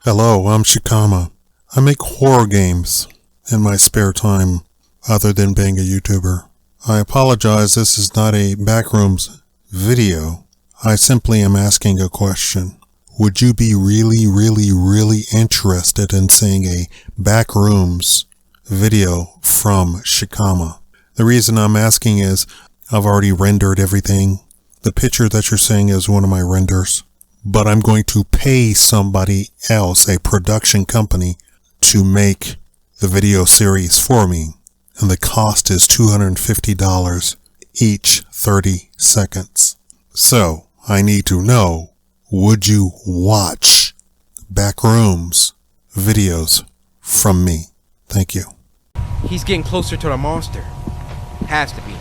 Hello, I'm Shakaama. I make horror games in my spare time other than being a YouTuber. I apologize, this is not a Backrooms video. I simply am asking a question. Would you be really interested in seeing a Backrooms video from Shakaama? The reason I'm asking is I've already rendered everything. The picture that you're seeing is one of my renders. But I'm going to pay somebody else, a production company, to make the video series for me. And the cost is $250 each 30 seconds. So I need to know, would you watch Backrooms videos from me? Thank you. He's getting closer to the monster. Has to be.